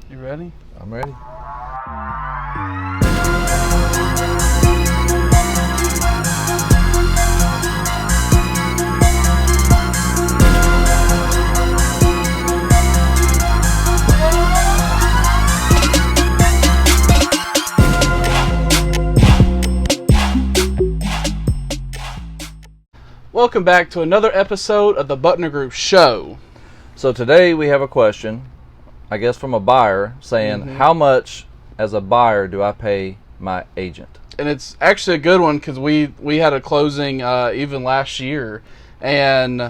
You ready? I'm ready. Welcome back to another episode of the Buckner Group Show. So today we have a question, I guess from a buyer, saying, how much as a buyer do I pay my agent? And it's actually a good one because we had a closing even last year, and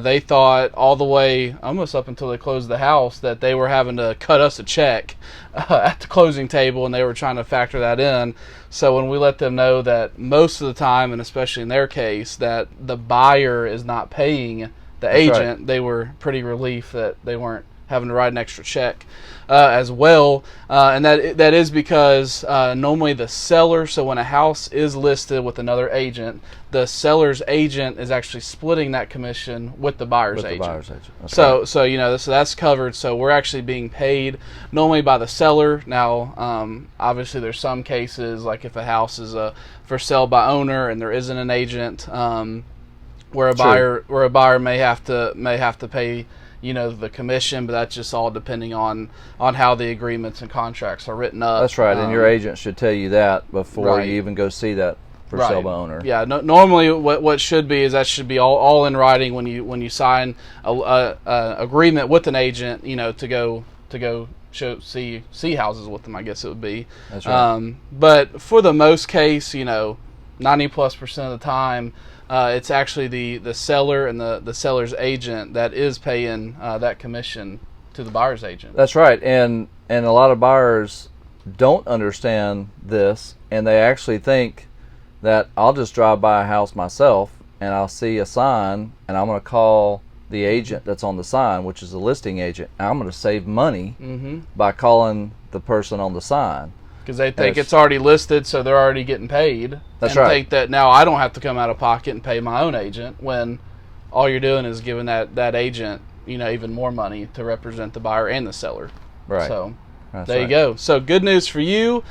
they thought all the way almost up until they closed the house that they were having to cut us a check at the closing table, and they were trying to factor that in. So when we let them know that most of the time, and especially in their case, that the buyer is not paying the agent, right, they were pretty relieved that they weren't having to write an extra check as well. And that is because normally the seller, so when a house is listed with another agent, the seller's agent is actually splitting that commission with the buyer's agent. So that's covered. So we're actually being paid normally by the seller. Now, obviously there's some cases, like if a house is for sale by owner and there isn't an agent, where a buyer may have to pay the commission, but that's just all depending on how the agreements and contracts are written up. That's right, and your agent should tell you that before you even go see that for sale by owner. Yeah, normally what should be is that should be all in writing when you sign a agreement with an agent, to go see houses with them, I guess it would be. That's right. But for the most case, 90+% of the time, it's actually the seller and the seller's agent that is paying that commission to the buyer's agent. That's right, and a lot of buyers don't understand this, and they actually think that I'll just drive by a house myself and I'll see a sign and I'm going to call the agent that's on the sign, which is the listing agent, and I'm going to save money by calling the person on the sign. Because they think it's already listed, so they're already getting paid. That's and right. Think that now I don't have to come out of pocket and pay my own agent, when all you're doing is giving that agent, even more money to represent the buyer and the seller. Right. So that's there right. you go. So good news for you.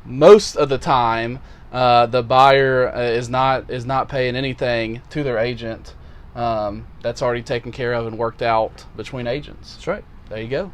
Most of the time, the buyer is not paying anything to their agent. That's already taken care of and worked out between agents. That's right. There you go.